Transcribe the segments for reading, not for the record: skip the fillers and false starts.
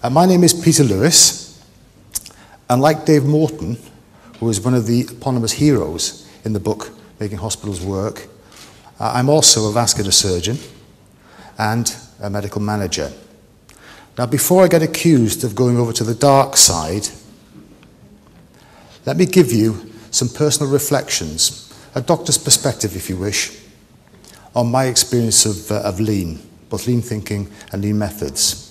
My name is Peter Lewis, and like Dave Morton, who is one of the eponymous heroes in the book Making Hospitals Work, I'm also a vascular surgeon and a medical manager. Now, before I get accused of going over to the dark side, let me give you some personal reflections, a doctor's perspective, if you wish, on my experience of lean, both lean thinking and lean methods.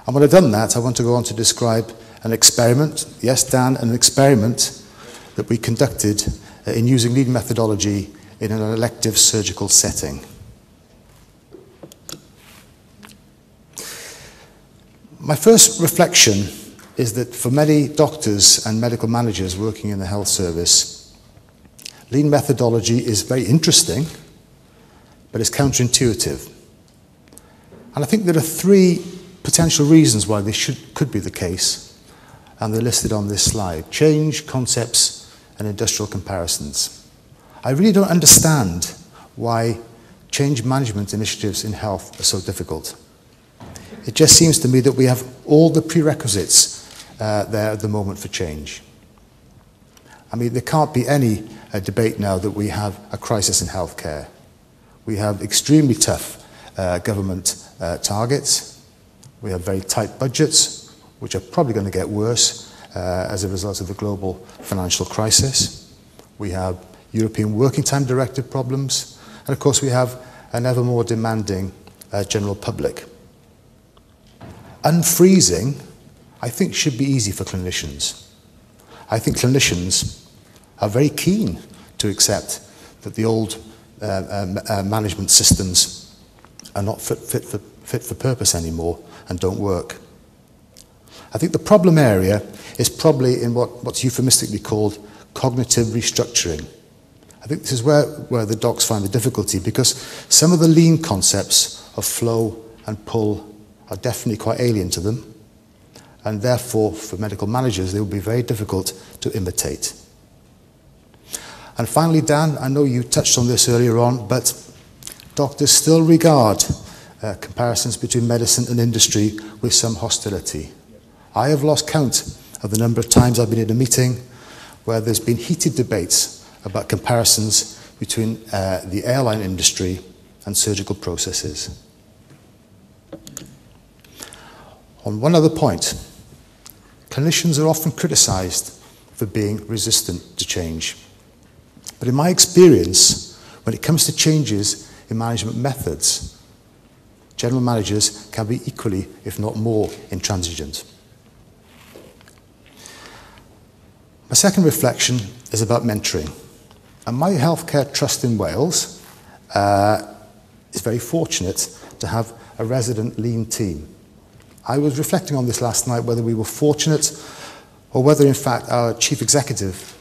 And when I've done that, I want to go on to describe an experiment, yes, Dan, an experiment that we conducted in using lean methodology in an elective surgical setting. My first reflection is that for many doctors and medical managers working in the health service, lean methodology is very interesting, but it's counterintuitive. And I think there are three potential reasons why this could be the case, and they're listed on this slide: change, concepts, and industrial comparisons. I really don't understand why change management initiatives in health are so difficult. It just seems to me that we have all the prerequisites there at the moment for change. I mean, there can't be any debate now that we have a crisis in healthcare. We have extremely tough government targets. We have very tight budgets, which are probably going to get worse as a result of the global financial crisis. We have European Working Time Directive problems. And of course, we have an ever more demanding general public. Unfreezing, I think, should be easy for clinicians. I think clinicians are very keen to accept that the old management systems are not fit for purpose anymore and don't work. I think the problem area is probably in what's euphemistically called cognitive restructuring. I think this is where the docs find the difficulty, because some of the lean concepts of flow and pull are definitely quite alien to them, and therefore for medical managers they will be very difficult to imitate. And finally, Dan, I know you touched on this earlier on, but doctors still regard comparisons between medicine and industry with some hostility. I have lost count of the number of times I've been in a meeting where there's been heated debates about comparisons between the airline industry and surgical processes. On one other point, clinicians are often criticised for being resistant to change. But in my experience, when it comes to changes in management methods, general managers can be equally, if not more, intransigent. My second reflection is about mentoring. And my healthcare trust in Wales is very fortunate to have a resident lean team. I was reflecting on this last night, whether we were fortunate or whether in fact our chief executive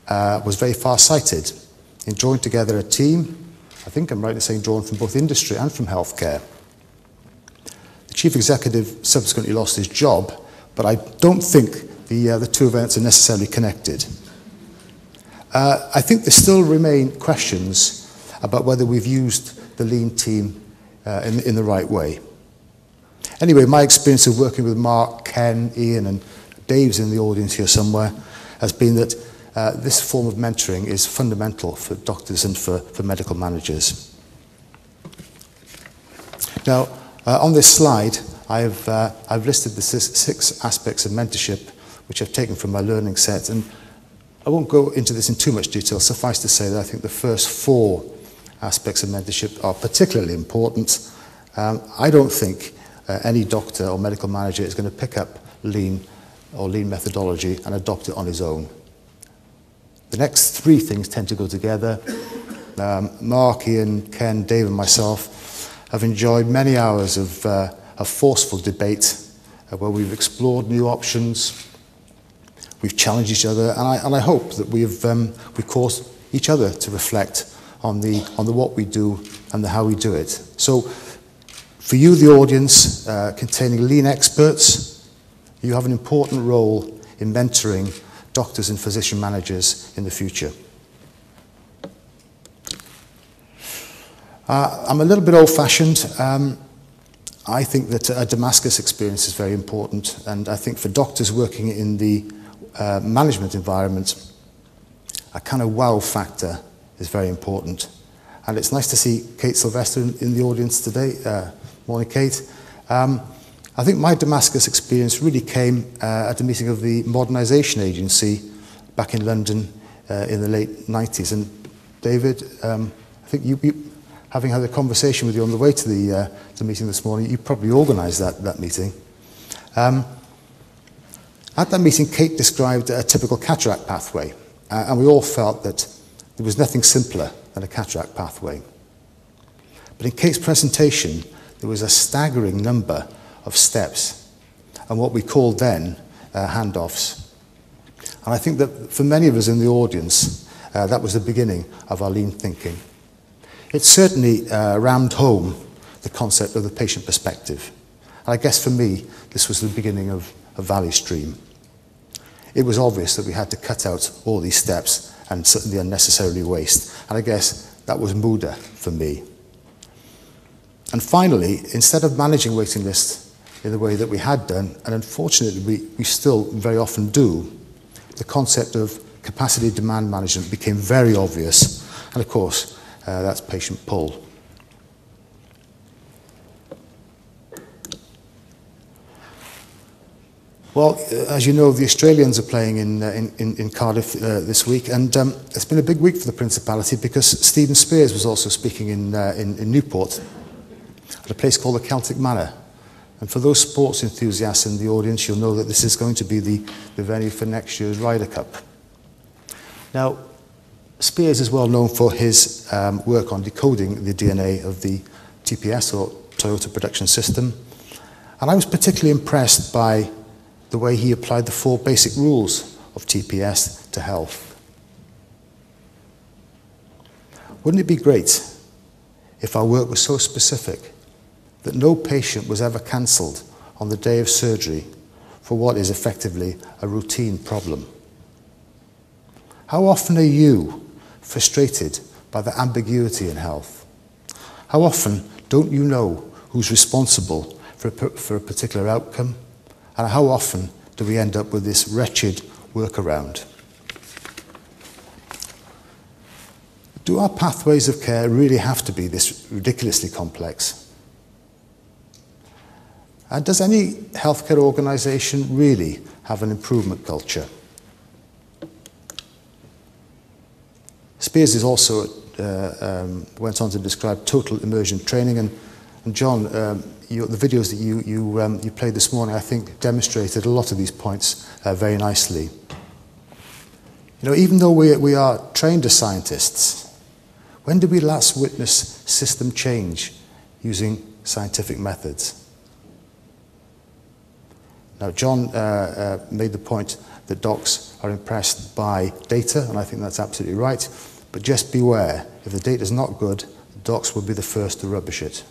was very far-sighted in drawing together a team, I think I'm right in saying drawn from both industry and from healthcare. The chief executive subsequently lost his job, but I don't think the two events are necessarily connected. I think there still remain questions about whether we've used the lean team in the right way. Anyway, my experience of working with Mark, Ken, Ian, and Dave's in the audience here somewhere has been that this form of mentoring is fundamental for doctors and for medical managers. Now, on this slide, I've listed the six aspects of mentorship which I've taken from my learning set, and I won't go into this in too much detail. Suffice to say that I think the first four aspects of mentorship are particularly important. I don't think any doctor or medical manager is going to pick up lean or lean methodology and adopt it on his own. The next three things tend to go together. Mark, Ian, Ken, Dave, and myself have enjoyed many hours of forceful debate where we've explored new options, we've challenged each other, and I hope that we've caused each other to reflect on the what we do and the how we do it. So, for you, the audience, containing lean experts, you have an important role in mentoring doctors and physician managers in the future. I'm a little bit old-fashioned. I think that a Damascus experience is very important, and I think for doctors working in the management environment, a kind of wow factor is very important. And it's nice to see Kate Sylvester in the audience today. Morning, Kate. I think my Damascus experience really came at a meeting of the Modernisation Agency back in London in the late 90s. And David, I think you having had a conversation with you on the way to the meeting this morning, you probably organised that meeting. At that meeting, Kate described a typical cataract pathway, and we all felt that there was nothing simpler than a cataract pathway. But in Kate's presentation, there was a staggering number of steps, and what we called then handoffs. And I think that for many of us in the audience, that was the beginning of our lean thinking. It certainly rammed home the concept of the patient perspective. And I guess for me, this was the beginning of a value stream. It was obvious that we had to cut out all these steps and certainly unnecessarily waste. And I guess that was Muda for me. And finally, instead of managing waiting lists in the way that we had done, and unfortunately we still very often do, the concept of capacity demand management became very obvious. And of course, that's patient pull. Well, as you know, the Australians are playing in Cardiff this week, and it's been a big week for the Principality because Stephen Spears was also speaking in Newport at a place called the Celtic Manor. And for those sports enthusiasts in the audience, you'll know that this is going to be the venue for next year's Ryder Cup. Now, Spears is well known for his work on decoding the DNA of the TPS, or Toyota Production System. And I was particularly impressed by the way he applied the 4 basic rules of TPS to health. Wouldn't it be great if our work was so specific that no patient was ever cancelled on the day of surgery for what is effectively a routine problem? How often are you frustrated by the ambiguity in health? How often don't you know who's responsible for a particular outcome? And how often do we end up with this wretched workaround? Do our pathways of care really have to be this ridiculously complex? And does any healthcare organisation really have an improvement culture? Spears is also went on to describe total immersion training, and John, the videos that you played this morning, I think, demonstrated a lot of these points very nicely. You know, even though we are trained as scientists, when did we last witness system change using scientific methods? Now, John made the point that docs are impressed by data, and I think that's absolutely right. But just beware, if the data is not good, the docs will be the first to rubbish it.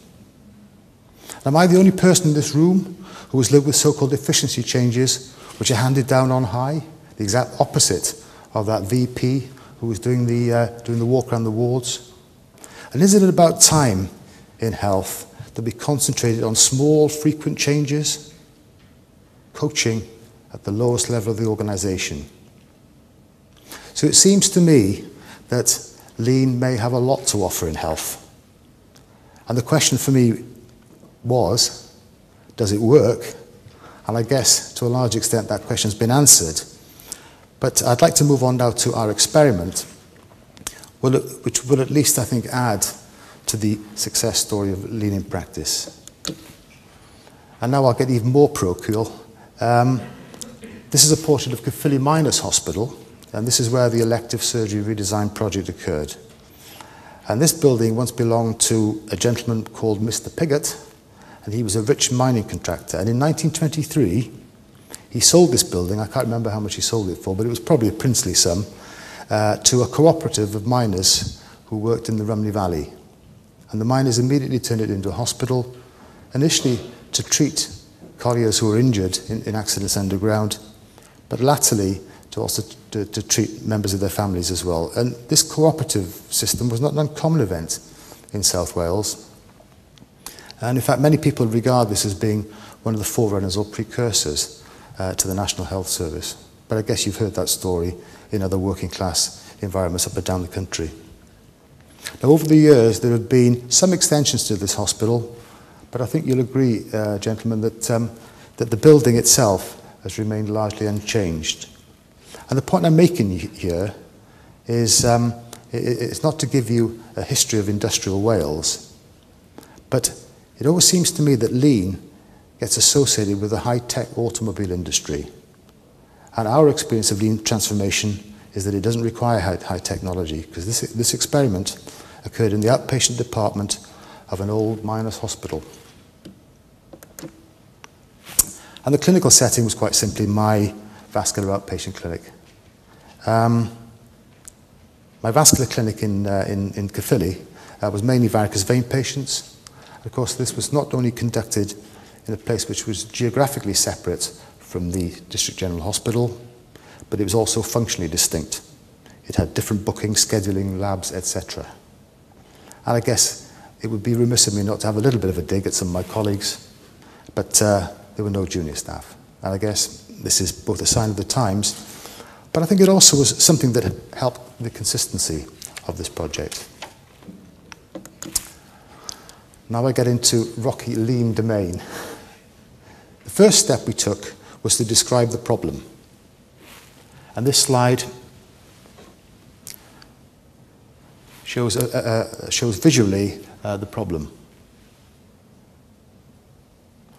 Am I the only person in this room who has lived with so-called efficiency changes which are handed down on high? The exact opposite of that VP who was doing the walk around the wards? And isn't it about time in health that we concentrated on small, frequent changes? Coaching at the lowest level of the organisation. So it seems to me that lean may have a lot to offer in health. And the question for me was, does it work? And I guess to a large extent that question's been answered. But I'd like to move on now to our experiment, which will at least, I think, add to the success story of lean in practice. And now I'll get even more parochial. This is a portrait of Caerphilly Miners Hospital, and this is where the elective surgery redesign project occurred. And this building once belonged to a gentleman called Mr. Piggott, and he was a rich mining contractor. And in 1923, he sold this building, I can't remember how much he sold it for, but it was probably a princely sum, to a cooperative of miners who worked in the Rumney Valley. And the miners immediately turned it into a hospital, initially to treat colliers who were injured in accidents underground, but latterly to also to treat members of their families as well. And this cooperative system was not an uncommon event in South Wales. And in fact, many people regard this as being one of the forerunners or precursors to the National Health Service. But I guess you've heard that story in other working class environments up and down the country. Now, over the years, there have been some extensions to this hospital, but I think you'll agree, gentlemen, that the building itself has remained largely unchanged. And the point I'm making here is it's not to give you a history of industrial Wales, but it always seems to me that lean gets associated with the high-tech automobile industry. And our experience of lean transformation is that it doesn't require high technology, because this experiment occurred in the outpatient department of an old miners' hospital. And the clinical setting was quite simply my vascular outpatient clinic. My vascular clinic in Caerphilly was mainly varicose vein patients. Of course, this was not only conducted in a place which was geographically separate from the District General Hospital, but it was also functionally distinct. It had different booking, scheduling, labs, etc. And I guess it would be remiss of me not to have a little bit of a dig at some of my colleagues, but there were no junior staff. And I guess this is both a sign of the times, but I think it also was something that helped the consistency of this project. Now I get into rocky, lean domain. The first step we took was to describe the problem. And this slide shows visually the problem,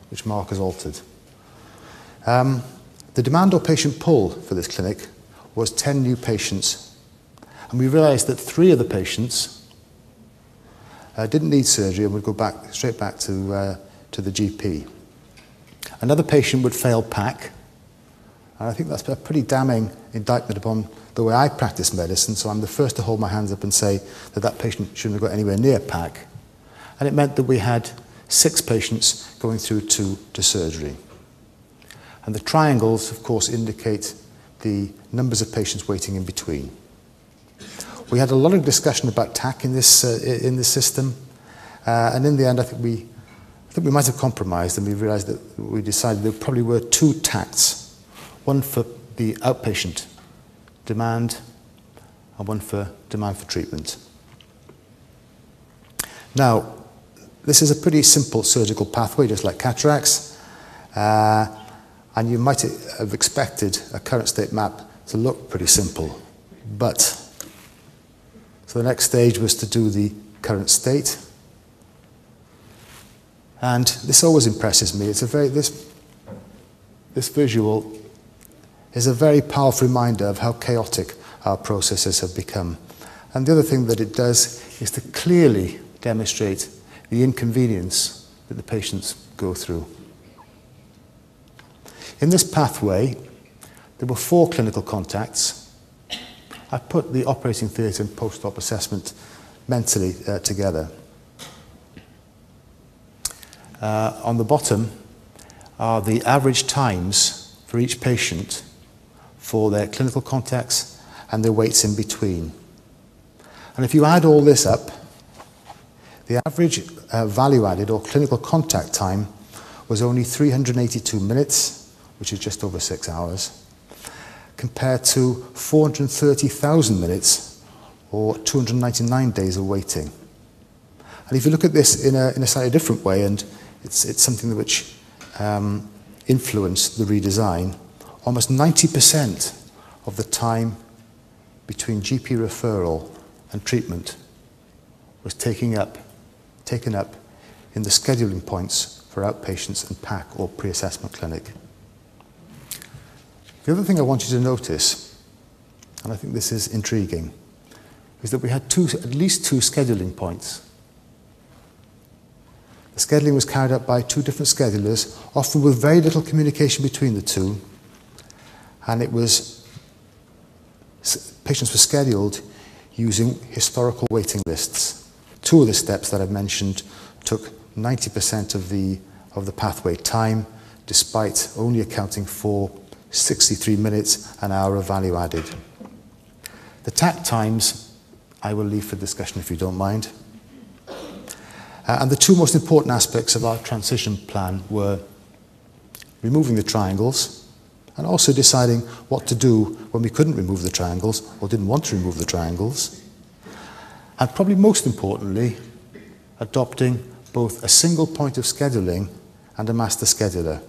which Mark has altered. The demand or patient pull for this clinic was 10 new patients. And we realized that 3 of the patients didn't need surgery and would go straight back to the GP. Another patient would fail PAC, and I think that's a pretty damning indictment upon the way I practice medicine, so I'm the first to hold my hands up and say that that patient shouldn't have got anywhere near PAC. And it meant that we had 6 patients going through to surgery. And the triangles, of course, indicate the numbers of patients waiting in between. We had a lot of discussion about TAC in this system, and in the end, I think we might have compromised, and we realised that we decided there probably were 2 TACs, one for the outpatient demand and one for demand for treatment. Now, this is a pretty simple surgical pathway, just like cataracts, and you might have expected a current state map to look pretty simple, but so the next stage was to do the current state. And this always impresses me. It's this visual is a very powerful reminder of how chaotic our processes have become. And the other thing that it does is to clearly demonstrate the inconvenience that the patients go through. In this pathway, there were 4 clinical contacts. I put the operating theatre and post-op assessment mentally together. On the bottom are the average times for each patient for their clinical contacts and their waits in between. And if you add all this up, the average value added or clinical contact time was only 382 minutes, which is just over 6 hours, compared to 430,000 minutes or 299 days of waiting. And if you look at this in a slightly different way, and it's something which influenced the redesign, almost 90% of the time between GP referral and treatment was taken up in the scheduling points for outpatients and PAC or pre-assessment clinic. The other thing I want you to notice, and I think this is intriguing, is that we had at least two scheduling points. The scheduling was carried out by 2 different schedulers, often with very little communication between the 2, and patients were scheduled using historical waiting lists. 2 of the steps that I've mentioned took 90% of the pathway time, despite only accounting for 63 minutes, an hour of value added. The TAC times I will leave for discussion if you don't mind. And the two most important aspects of our transition plan were removing the triangles and also deciding what to do when we couldn't remove the triangles or didn't want to remove the triangles. And probably most importantly, adopting both a single point of scheduling and a master scheduler.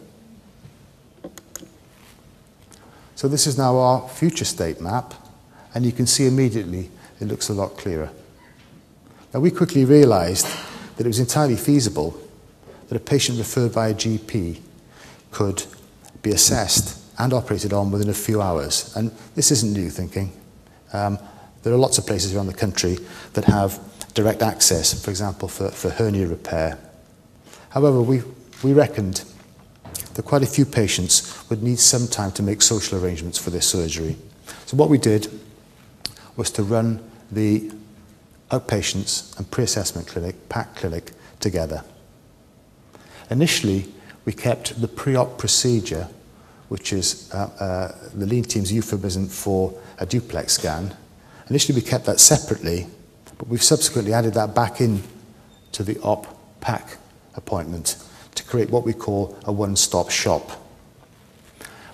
So this is now our future state map, and you can see immediately it looks a lot clearer. Now, we quickly realized that it was entirely feasible that a patient referred by a GP could be assessed and operated on within a few hours. And this isn't new thinking. There are lots of places around the country that have direct access, for example, for hernia repair. However, we reckoned that quite a few patients would need some time to make social arrangements for their surgery. So what we did was to run the outpatients and pre-assessment clinic, PAC clinic, together. Initially, we kept the pre-op procedure, which is the lean team's euphemism for a duplex scan. Initially, we kept that separately, but we've subsequently added that back in to the op-PAC appointment to create what we call a one-stop shop.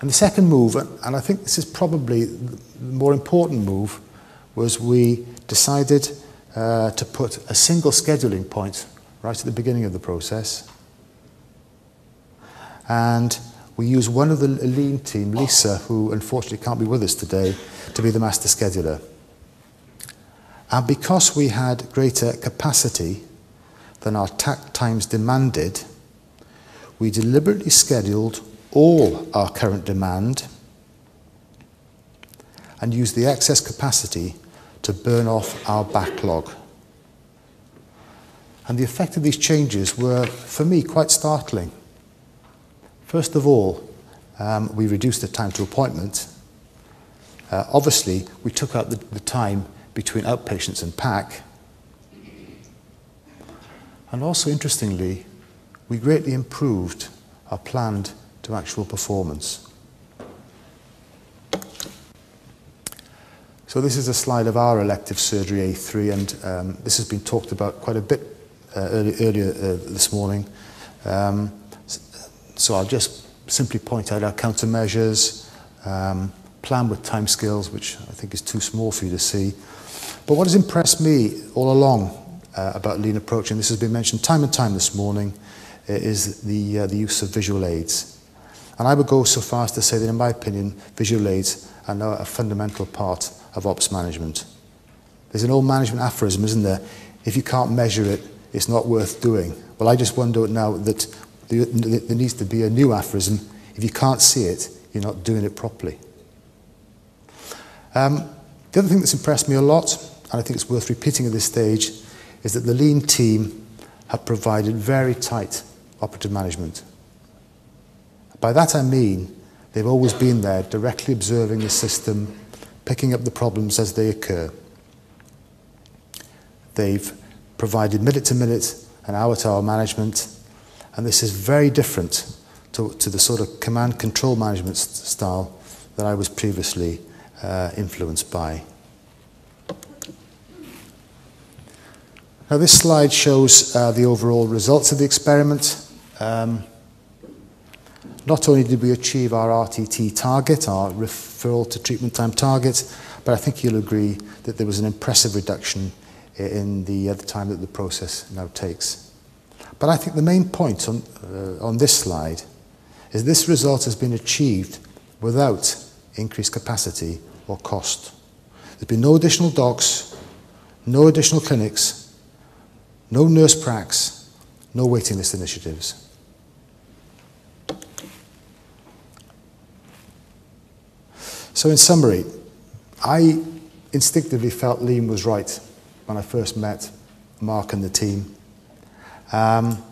And the second move, and I think this is probably the more important move, was we decided to put a single scheduling point right at the beginning of the process. And we use one of the lean team, Lisa, who unfortunately can't be with us today, to be the master scheduler. And because we had greater capacity than our TAC times demanded, we deliberately scheduled all our current demand and used the excess capacity to burn off our backlog. And the effect of these changes were, for me, quite startling. First of all, we reduced the time to appointment. Obviously, we took out the time between outpatients and PAC. And also, interestingly, we greatly improved our planned to actual performance. So this is a slide of our elective surgery A3, and this has been talked about quite a bit earlier this morning. So I'll just simply point out our countermeasures, plan with timescales, which I think is too small for you to see. But what has impressed me all along about lean approach, and this has been mentioned time and time this morning, is the use of visual aids. And I would go so far as to say that, in my opinion, visual aids are now a fundamental part of ops management. There's an old management aphorism, isn't there? If you can't measure it, it's not worth doing. Well, I just wonder now that there needs to be a new aphorism. If you can't see it, you're not doing it properly. The other thing that's impressed me a lot, and I think it's worth repeating at this stage, is that the lean team have provided very tight operative management. By that I mean they've always been there, directly observing the system, picking up the problems as they occur. They've provided minute-to-minute and hour-to-hour management, and this is very different to the sort of command-control management style that I was previously influenced by. Now, this slide shows the overall results of the experiment. Not only did we achieve our RTT target, our referral to treatment time target, but I think you'll agree that there was an impressive reduction in the time that the process now takes. But I think the main point on this slide is this result has been achieved without increased capacity or cost. There's been no additional docs, no additional clinics, no nurse pracs, no waiting list initiatives. So in summary, I instinctively felt lean was right when I first met Mark and the team. And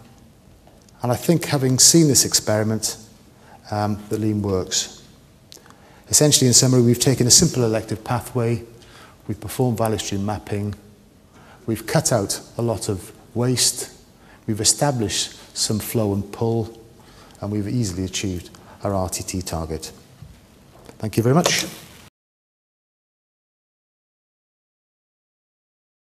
I think, having seen this experiment, that lean works. Essentially, in summary, we've taken a simple elective pathway, we've performed value stream mapping, we've cut out a lot of waste, we've established some flow and pull, and we've easily achieved our RTT target. Thank you very much.